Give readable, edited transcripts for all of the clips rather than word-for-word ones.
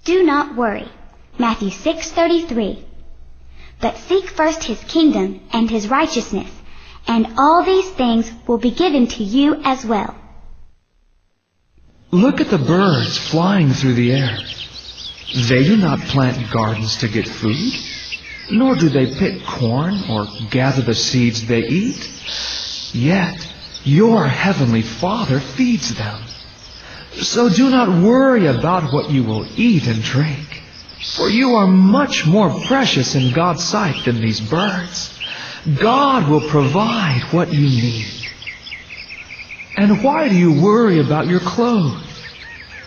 Do not worry. Matthew 6:33. But seek first his kingdom and his righteousness, and all these things will be given to you as well. Look at the birds flying through the air. They do not plant gardens to get food, nor do they pick corn or gather the seeds they eat. Yet your heavenly Father feeds them. So do not worry about what you will eat and drink, for you are much more precious in God's sight than these birds. God will provide what you need. And why do you worry about your clothes?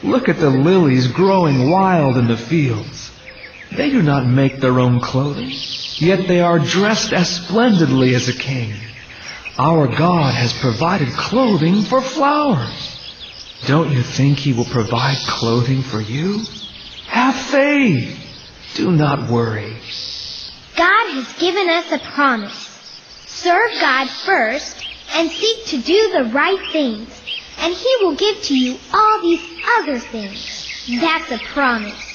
Look at the lilies growing wild in the fields. They do not make their own clothing, yet they are dressed as splendidly as a king. Our God has provided clothing for flowers. Don't you think He will provide clothing for you? Have faith. Do not worry. God has given us a promise. Serve God first and seek to do the right things, and He will give to you all these other things. That's a promise.